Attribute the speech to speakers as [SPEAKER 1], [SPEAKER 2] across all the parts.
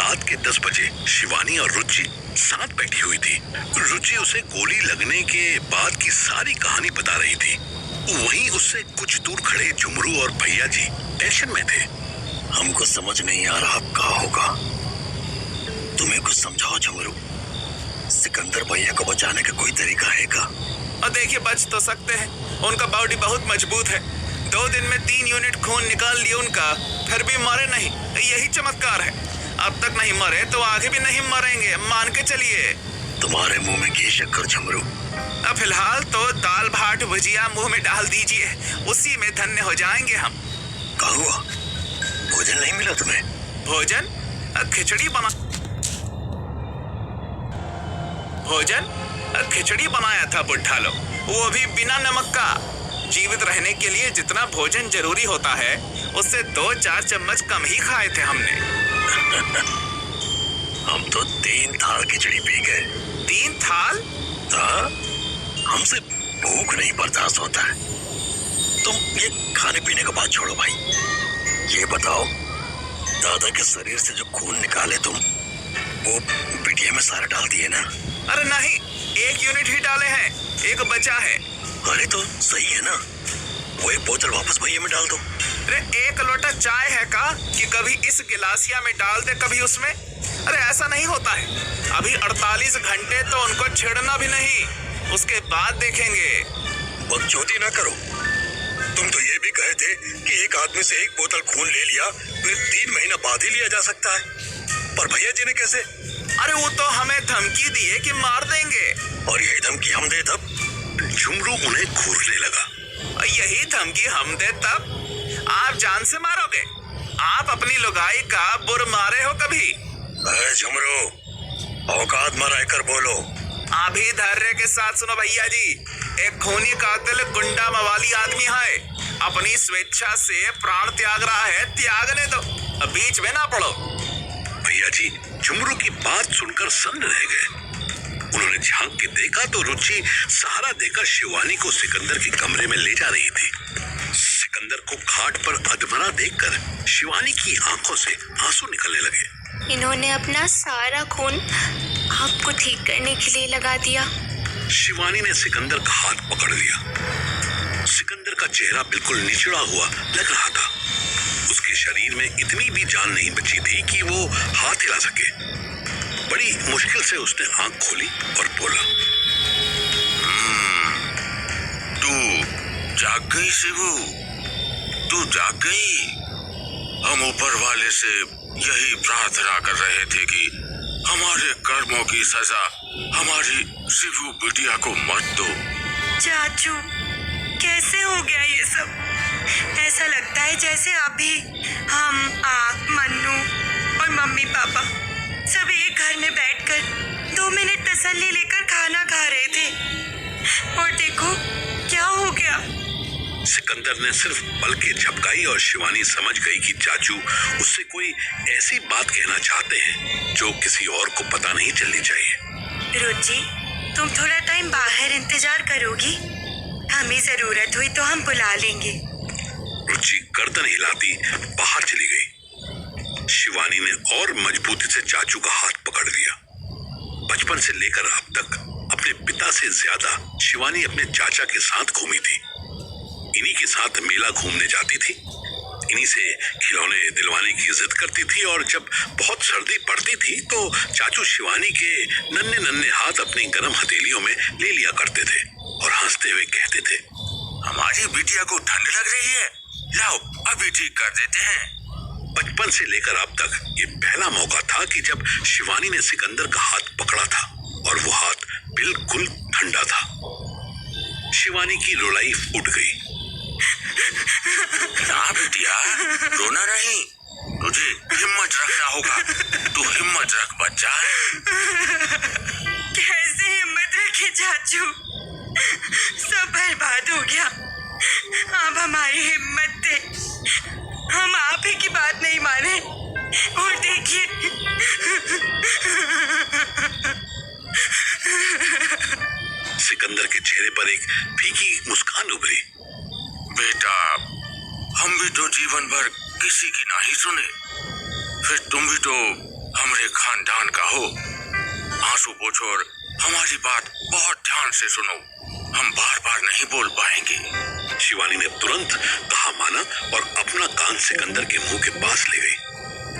[SPEAKER 1] रात के 10 बजे शिवानी और रुचि साथ बैठी हुई थी। रुचि उसे गोली लगने के बाद की सारी कहानी बता रही थी। वहीं उससे कुछ दूर खड़े झुमरू और भैया जी टेंशन में थे।
[SPEAKER 2] हमको समझ नहीं आ रहा अब क्या होगा। तुम्हें कुछ समझाओ झुमरू, सिकंदर भैया को बचाने का कोई तरीका है क्या?
[SPEAKER 3] और देखिए, बच तो सकते हैं, उनका बॉडी बहुत मजबूत है। 2 दिन में 3 यूनिट खून निकाल लिया उनका, फिर भी मरे नहीं। यही चमत्कार है। अब तक नहीं मरे तो आगे भी नहीं मरेंगे, मान के चलिए।
[SPEAKER 2] तुम्हारे मुंह में घी शक्कर झुमरू।
[SPEAKER 3] अब फिलहाल तो दाल भात भुजिया मुंह में डाल दीजिए, उसी में धन्य हो जाएंगे हम।
[SPEAKER 2] क्या हुआ, भोजन नहीं मिला तुम्हें?
[SPEAKER 3] भोजन? खिचड़ी बनाया था बुढ़ा लोग, वो भी बिना नमक का। जीवित रहने के लिए जितना भोजन जरूरी होता है उससे 2-4 चम्मच कम ही खाए थे हमने।
[SPEAKER 2] हम तो 3 थाल खिचड़ी पी गए।
[SPEAKER 3] 3 थाल?
[SPEAKER 2] हाँ, हमसे भूख नहीं बर्दाश्त होता है। तुम ये खाने पीने का बात छोड़ो भाई, ये बताओ दादा के शरीर से जो खून निकाले तुम, वो बिटिया में सारा डाल दिए ना?
[SPEAKER 3] अरे नहीं, 1 यूनिट ही डाले हैं, 1 बचा है।
[SPEAKER 2] अरे तो सही है ना, वो 1 बोतल वापस भैया में डाल दो।
[SPEAKER 3] अरे 1 लोटा चाय है का कि कभी इस गिलासिया में डाल दे कभी उसमें? अरे ऐसा नहीं होता है। अभी 48 घंटे तो उनको छेड़ना भी नहीं, उसके बाद देखेंगे।
[SPEAKER 2] बकचोदी ना करो। तुम तो ये भी कहे थे कि एक आदमी से 1 बोतल खून ले लिया, फिर 3 महीना बाद ही लिया जा सकता है। पर भैया जी ने कैसे?
[SPEAKER 3] अरे वो तो हमें धमकी दिए कि मार देंगे।
[SPEAKER 2] और यही धमकी हम दे तब?
[SPEAKER 1] झुमरू उन्हें घूरने लगा।
[SPEAKER 3] यही धमकी हम दे तब? आप जान से मारोगे? आप अपनी लुगाई का बुर मारे हो कभी?
[SPEAKER 2] झुमरू, औकात में रहकर बोलो।
[SPEAKER 3] अभी धैर्य के साथ सुनो भैया जी, एक खूनी कातिल गुंडा मवाली आदमी है, अपनी स्वेच्छा से प्राण त्याग रहा है, त्यागने दो, बीच में ना पड़ो।
[SPEAKER 1] भैया जी झुमरू की बात सुनकर सन्न रह गए। उन्होंने झांक के देखा तो रुचि सहारा देकर शिवानी को सिकंदर के कमरे में ले जा रही थी। सिकंदर को खाट पर अधमरा देखकर शिवानी की आंखों से आंसू निकलने लगे।
[SPEAKER 4] इन्होंने अपना सारा खून आपको ठीक करने के लिए लगा दिया।
[SPEAKER 1] शिवानी ने सिकंदर का हाथ पकड़ लिया। सिकंदर का चेहरा बिल्कुल निचड़ा हुआ लग रहा था। उसके शरीर में इतनी भी जान नहीं बची थी कि वो हाथ हिला सके। बड़ी मुश्किल से उसने आंख खोली और बोला,
[SPEAKER 5] तू जाग गई शिवू, तू जाग गई। हम ऊपर वाले से यही प्रार्थना कर रहे थे कि हमारे कर्मों की सजा हमारी शिवू बिटिया को मत दो।
[SPEAKER 6] चाचू, कैसे हो गया ये सब? ऐसा लगता है जैसे अभी हम, आप, मन्नू और मम्मी पापा सब एक घर में बैठकर 2 मिनट तसल्ली लेकर खाना खा रहे थे, और देखो क्या हो गया।
[SPEAKER 1] सिकंदर ने सिर्फ पलकें झपकाई और शिवानी समझ गई कि चाचू उससे कोई ऐसी बात कहना चाहते हैं जो किसी और को पता नहीं चलनी चाहिए।
[SPEAKER 6] रुचि, तुम थोड़ा टाइम बाहर इंतजार करोगी? हमें जरूरत हुई तो हम बुला लेंगे।
[SPEAKER 1] रुचि गर्दन हिलाती बाहर चली गई। शिवानी ने और मजबूती से चाचू का हाथ पकड़ लिया। बचपन से लेकर अब तक अपने पिता से ज्यादा शिवानी अपने चाचा के साथ घूमी थी। इन्हीं के साथ मेला घूमने जाती थी, इन्हीं से खिलौने दिलवाने की जिद करती थी, और जब बहुत सर्दी पड़ती थी तो चाचू शिवानी के नन्हे नन्हे हाथ अपनी गर्म हथेलियों में ले लिया करते थे और हंसते हुए कहते थे,
[SPEAKER 5] हमारी बिटिया को ठंड लग रही है, लाओ अभी ठीक कर देते हैं।
[SPEAKER 1] बचपन से लेकर अब तक ये पहला मौका था कि जब शिवानी ने सिकंदर का हाथ पकड़ा था और वो हाथ बिल्कुल ठंडा था। शिवानी की रुलाई फूट गई।
[SPEAKER 5] ना बिटिया, रोना नहीं, तुझे हिम्मत रखना होगा। तू हिम्मत रख बच्चा।
[SPEAKER 6] कैसे हिम्मत रखे चाचू, सब बर्बाद हो गया। अब हमारी हिम्मत थे, हम आप ही की बात नहीं माने, और देखिए।
[SPEAKER 1] सिकंदर के चेहरे पर एक फीकी मुस्कान उभरी।
[SPEAKER 5] बेटा, हम भी तो जीवन भर किसी की नहीं सुने, फिर तुम भी तो हमरे खानदान का हो। आंसू पोछो और हमारी बात बहुत ध्यान से सुनो। हम बार बार नहीं बोल पाएंगे।
[SPEAKER 1] शिवानी ने तुरंत कहा माना और अपना कान सिकंदर के मुंह के पास ले गई।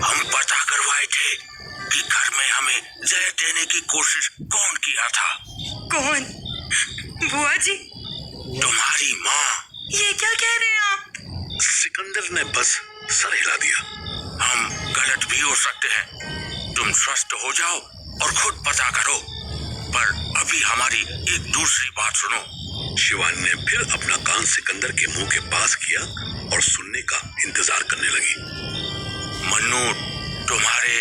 [SPEAKER 5] हम पता करवाए थे कि घर में हमें जहर देने की कोशिश कौन किया था।
[SPEAKER 6] कौन? बुआ जी?
[SPEAKER 5] तुम्हारी माँ।
[SPEAKER 6] ये क्या कह रहे हैं आप?
[SPEAKER 1] सिकंदर ने बस सर हिला दिया।
[SPEAKER 5] हम गलत भी हो सकते हैं। तुम स्वस्थ हो जाओ और खुद पता करो। पर अभी हमारी एक दूसरी बात सुनो।
[SPEAKER 1] शिवानी ने फिर अपना कान सिकंदर के मुंह के पास किया और सुनने का इंतजार करने लगी।
[SPEAKER 5] मन्नू, तुम्हारे...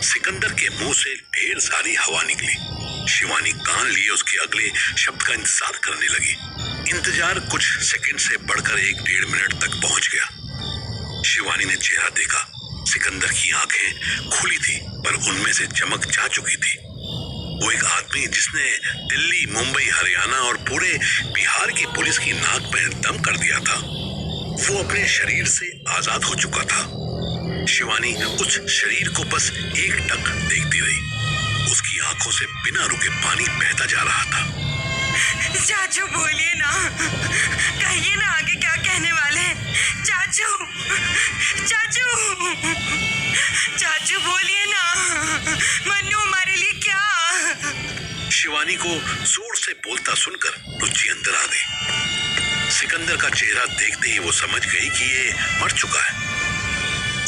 [SPEAKER 1] सिकंदर के मुंह से ढेर सारी हवा निकली। शिवानी कान लिए उसके अगले शब्द का इंतजार करने लगी। इंतजार कुछ सेकंड से बढ़कर 1-1.5 मिनट तक पहुंच गया। शिवानी ने चेहरा देखा। सिकंदर की आंखें खुली थी पर उनमें से चमक जा चुकी थी। वो एक आदमी जिसने दिल्ली, मुंबई, हरियाणा और पूरे बिहार की पुलिस की नाक में दम कर दिया था, वो अपने शरीर से आजाद हो चुका था। शिवानी उस शरीर को बस एकटक देखती रही। उसकी आंखों से बिना रुके पानी बहता जा रहा था।
[SPEAKER 6] चाचू बोलिए ना, कहिए ना आगे क्या कहने वाले हैं। चाचू, चाचू, चाचू बोलिए ना, मन्नू हमारे लिए क्या?
[SPEAKER 1] शिवानी को जोर से बोलता सुनकर रुचि अंदर आ गई। सिकंदर का चेहरा देखते ही वो समझ गई कि ये मर चुका है।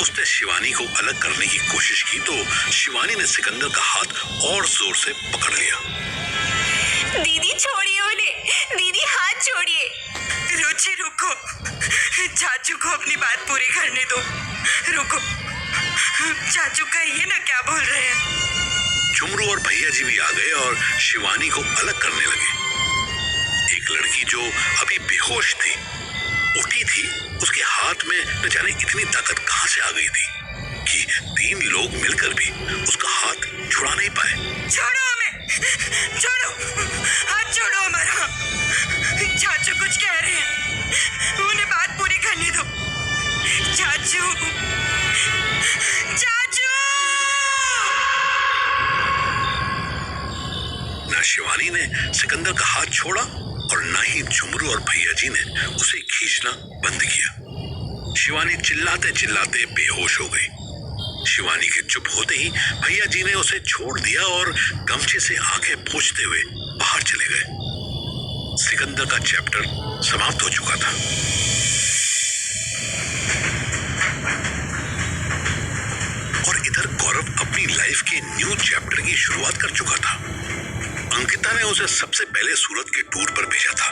[SPEAKER 1] उसने शिवानी को अलग करने की कोशिश की तो शिवानी ने सिकंदर का हाथ और जोर से पकड़ लिया।
[SPEAKER 4] दीदी छोड़िए उन्हें, दीदी हाथ छोड़िए।
[SPEAKER 6] रुचि रुको, चाचू को अपनी बात पूरी करने दो। रुको, चाचू कहिए ना क्या बोल रहे हैं।
[SPEAKER 1] झुमरू और भैया जी भी आ गए और शिवानी को अलग करने लगे। एक लड़की जो अभी बेहोश थी उठी थी। उसके हाथ में न जाने इतनी ताकत कहां से आ गई थी कि 3 लोग मिलकर भी उसका हाथ छुड़ा नहीं पाए।
[SPEAKER 6] छोड़ो हमें, छोड़ो, हाथ छोड़ो हमारा। चाचू कुछ कह रहे हैं, उन्हें बात पूरी करने दो। चाचू, चाचू!
[SPEAKER 1] ना शिवानी ने सिकंदर का हाथ छोड़ा और ना ही झुमरू और भैया जी ने उसे खींचना बंद किया। शिवानी चिल्लाते चिल्लाते बेहोश हो गई। शिवानी के चुप होते ही भैया जी ने उसे छोड़ दिया और गमछे से आंखें पोंछते हुए बाहर चले गए। सिकंदर का चैप्टर समाप्त हो चुका था। और इधर गौरव अपनी लाइफ के न्यू चैप्टर की शुरुआत कर चुका था। अंकिता ने उसे सबसे पहले सूरत के टूर पर भेजा था,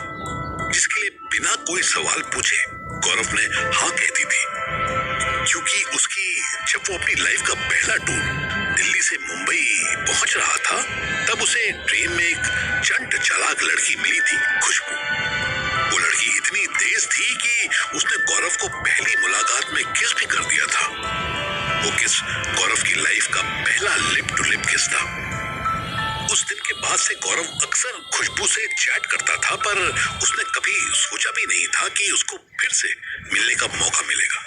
[SPEAKER 1] जिसके लिए बिना कोई सवाल पूछे गौरव ने हाँ कह दी थी, क्योंकि उसकी जब वो अपनी लाइफ का पहला टूर दिल्ली से मुंबई पहुंच रहा था तब उसे ट्रेन में एक चंट चालाक लड़की मिली थी, खुशबू। वो लड़की इतनी तेज थी कि उसने गौरव को पहली मुलाकात में किस भी कर दिया था। वो किस गौरव की लाइफ का पहला लिप टू लिप किस था। उस दिन के बाद से गौरव अक्सर खुशबू से चैट करता था, पर उसने कभी सोचा भी नहीं था कि उसको फिर से मिलने का मौका मिलेगा।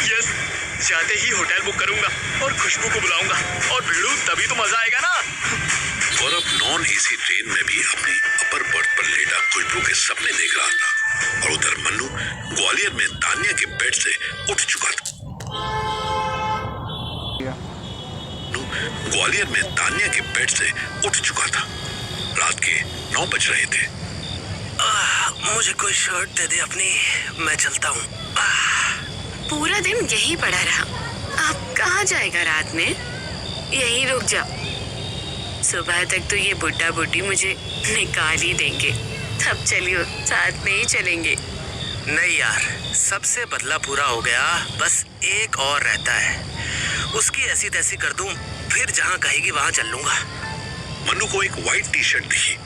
[SPEAKER 7] यस, जाते ही होटल बुक करूंगा और खुशबू को बुलाऊंगा और भिड़ू, तभी तो मजा आएगा ना।
[SPEAKER 1] गौरव नॉन एसी ट्रेन में भी अपनी अपर बर्थ पर लेटा खुशबू के सपने देख रहा था और उधर मन्नू ग्वालियर में तान्या के बेड से उठ चुका था। ग्वालियर में तान्या के बेड से उठ चुका था। रात के 9 बज रहे थे।
[SPEAKER 2] मुझे कोई शर्ट दे दे अपनी, मैं चलता हूँ।
[SPEAKER 4] पूरा दिन यही पड़ा रहा। आप कहाँ जाएगा रात में? यही रुक जाओ। सुबह तक तो ये बुड्ढा बुड्ढी मुझे निकाल ही देंगे। तब चलियो, साथ में ही चलेंगे।
[SPEAKER 2] नहीं यार, सबसे बदला पूरा हो गया, बस एक और रहता है। उसकी ऐसी तैसी कर दूं, फिर जहाँ कहेगी वहाँ चल लूंगा।
[SPEAKER 1] मन्नू को एक व्हाइट टी शर्ट दिखी।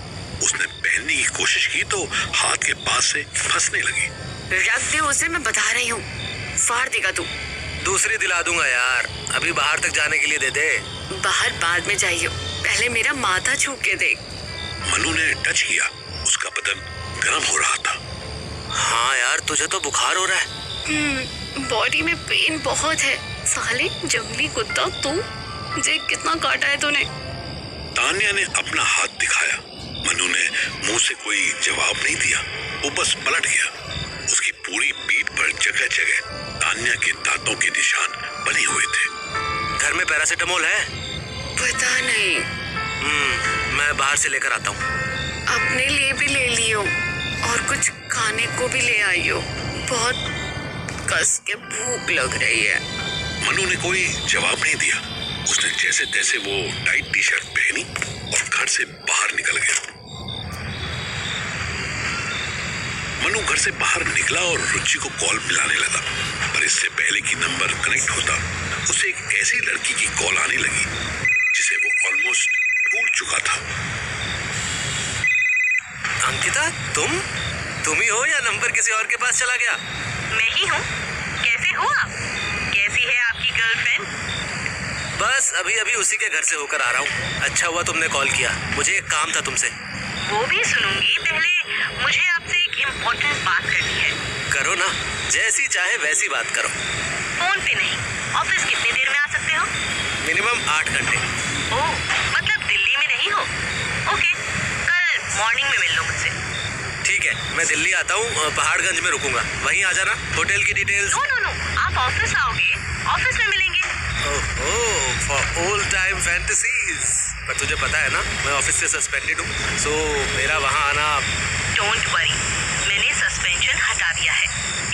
[SPEAKER 1] उसने पहनने की कोशिश की तो हाथ के पास से फंसने लगी।
[SPEAKER 4] रख दे उसे, मैं बता रही हूँ, फाड़ देगा तू।
[SPEAKER 2] दूसरी दिला दूंगा यार, अभी बाहर तक जाने के लिए दे दे।
[SPEAKER 4] बाहर बाद में जाइयो, पहले मेरा माथा छू के देख।
[SPEAKER 1] मन्नू ने टच किया। उसका बदन गर्म हो रहा था।
[SPEAKER 2] हाँ यार, तुझे तो बुखार हो रहा है।
[SPEAKER 4] बॉडी में पेन बहुत है, साले जंगली कुत्ता, तू मुझे कितना काटा है तूने।
[SPEAKER 1] तान्या ने अपना हाथ दिखाया। मनु ने मुंह से कोई जवाब नहीं दिया, वो बस पलट गया। उसकी पूरी पीठ पर जगह जगह तान्या के दांतों के निशान बने हुए थे।
[SPEAKER 2] घर में पैरासिटामोल है?
[SPEAKER 4] पता नहीं।
[SPEAKER 2] मैं बाहर से लेकर आता हूँ।
[SPEAKER 4] अपने लिए भी ले लियो और कुछ खाने को भी ले आइयो, बहुत कस के भूख लग रही है।
[SPEAKER 1] मनु ने कोई जवाब नहीं दिया। उसने जैसे तैसे वो टाइट टी शर्ट पहनी और घर से बाहर निकल गया। मनु घर से बाहर निकला और रुचि को कॉल मिलाने लगा, पर इससे पहले कि नंबर कनेक्ट होता उसे एक ऐसी लड़की की कॉल आने लगी जिसे वो ऑलमोस्ट भूल चुका था।
[SPEAKER 2] अंकिता, तुम ही हो या नंबर किसी और के पास चला गया?
[SPEAKER 6] मैं ही हूँ। कैसे हो आप? कैसी है आपकी गर्लफ्रेंड?
[SPEAKER 2] बस अभी उसी के घर से होकर आ रहा हूँ। अच्छा हुआ तुमने कॉल किया, मुझे एक काम था तुमसे।
[SPEAKER 6] वो भी सुनूंगी, पहले मुझे आपसे एक इम्पोर्टेंट बात करनी है।
[SPEAKER 2] करो ना, जैसी चाहे वैसी बात करो।
[SPEAKER 6] फोन पे नहीं, ऑफिस कितनी देर में आ सकते हो?
[SPEAKER 2] मिनिमम 8 घंटे।
[SPEAKER 6] ओह, मतलब दिल्ली में नहीं हो? ओके, कल मॉर्निंग में मिल लो मुझसे।
[SPEAKER 2] ठीक है, मैं दिल्ली आता हूँ, पहाड़गंज में रुकूंगा, वहीं आ जाना। होटल की डिटेल्स?
[SPEAKER 6] नो, आप ऑफिस आओगे, ऑफिस में मिलेंगे।
[SPEAKER 2] ओह, फॉर ओल्ड टाइम फैंटेसीज। पर तुझे पता है ना, मैं ऑफिस से सस्पेंडेड हूँ, सो मेरा वहाँ आना।
[SPEAKER 6] डोंट वरी, मैंने सस्पेंशन हटा दिया है।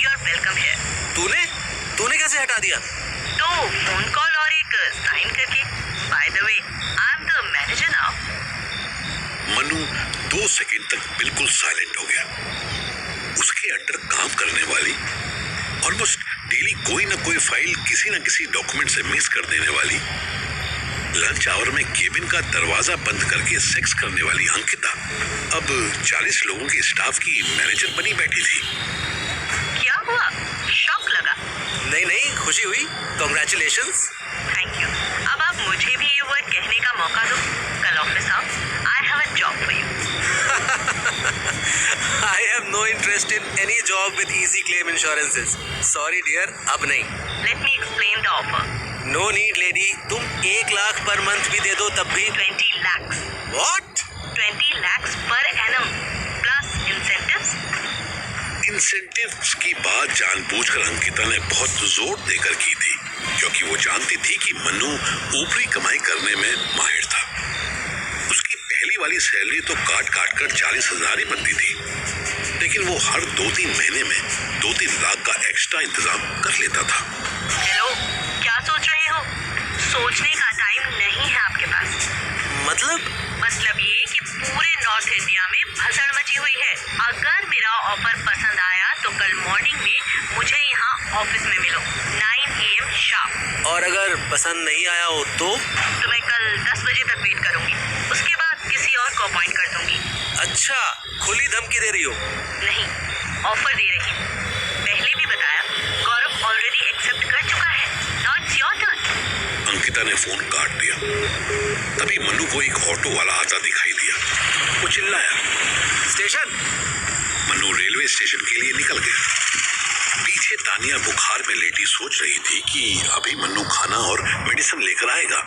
[SPEAKER 6] You are welcome here.
[SPEAKER 2] तूने कैसे हटा दिया?
[SPEAKER 6] तो फोन कॉल और एक साइन करके। By the way, I am the manager now.
[SPEAKER 1] Manu 2 second तक बिल्कुल साइलेंट हो गया। उसके अंडर काम करने वाली, ऑलमोस्ट डेली कोई ना कोई फाइल किसी ना किसी डॉक्यूमेंट से मिस कर देने वाली, लंच आवर में केबिन का दरवाजा बंद करके सेक्स करने वाली अंकिता अब 40 लोगों के स्टाफ की मैनेजर बनी बैठी थी।
[SPEAKER 6] क्या हुआ? शॉक लगा?
[SPEAKER 2] नहीं, खुशी हुई। कांग्रेचुलेशंस।
[SPEAKER 6] Thank you. अब आप मुझे भी ये वर्ड कहने का मौका दो। कल ऑफिस आओ, I have a job for you.
[SPEAKER 2] I have no interest in any job with easy claim insurances. Sorry dear, अब नहीं।
[SPEAKER 6] Let me explain the offer.
[SPEAKER 2] No need lady, तुम 1 लाख पर मंथ भी दे दो तब भी।
[SPEAKER 6] 20 lakhs.
[SPEAKER 2] What?
[SPEAKER 6] 20 lakhs per annum plus incentives.
[SPEAKER 1] Incentives की बात जानबूझकर अंकिता ने बहुत जोर देकर की थी, क्योंकि वो जानती थी कि मनु ऊपरी कमाई करने में माहिर था। उसकी पहली वाली सैलरी तो काट कर 40,000 ही बनती थी, लेकिन वो हर 2-3 महीने में 2-3 लाख का एक्स्ट्रा इंतजाम कर लेता था।
[SPEAKER 6] हेलो, क्या सोच रहे हो? सोचने का टाइम नहीं है आपके पास।
[SPEAKER 2] मतलब
[SPEAKER 6] ये कि पूरे नॉर्थ इंडिया में भसड़ मची हुई है। अगर मेरा ऑफर पसंद आया तो कल मॉर्निंग में मुझे यहाँ ऑफिस में मिलो 9 AM शार्प।
[SPEAKER 2] और अगर पसंद नहीं आया हो तो
[SPEAKER 6] मैं कल 10 बजे तक वेट करूंगी, उसके बाद किसी और को अपॉइंट कर दूंगी।
[SPEAKER 2] अच्छा, खुली धमकी दे रही हो?
[SPEAKER 6] नहीं, ऑफर दे रही हूँ। पहले भी बताया, गौरव ऑलरेडी एक्सेप्ट कर चुका है। Now it's your turn.
[SPEAKER 1] Ankita ने फोन काट दिया। तभी मनु को एक ऑटो वाला आता दिखाई दिया। वो चिल्लाया,
[SPEAKER 2] स्टेशन।
[SPEAKER 1] मनु रेलवे स्टेशन के लिए निकल गया। पीछे तानिया बुखार में लेटी सोच रही थी कि अभी मनु खाना और मेडिसिन लेकर आएगा।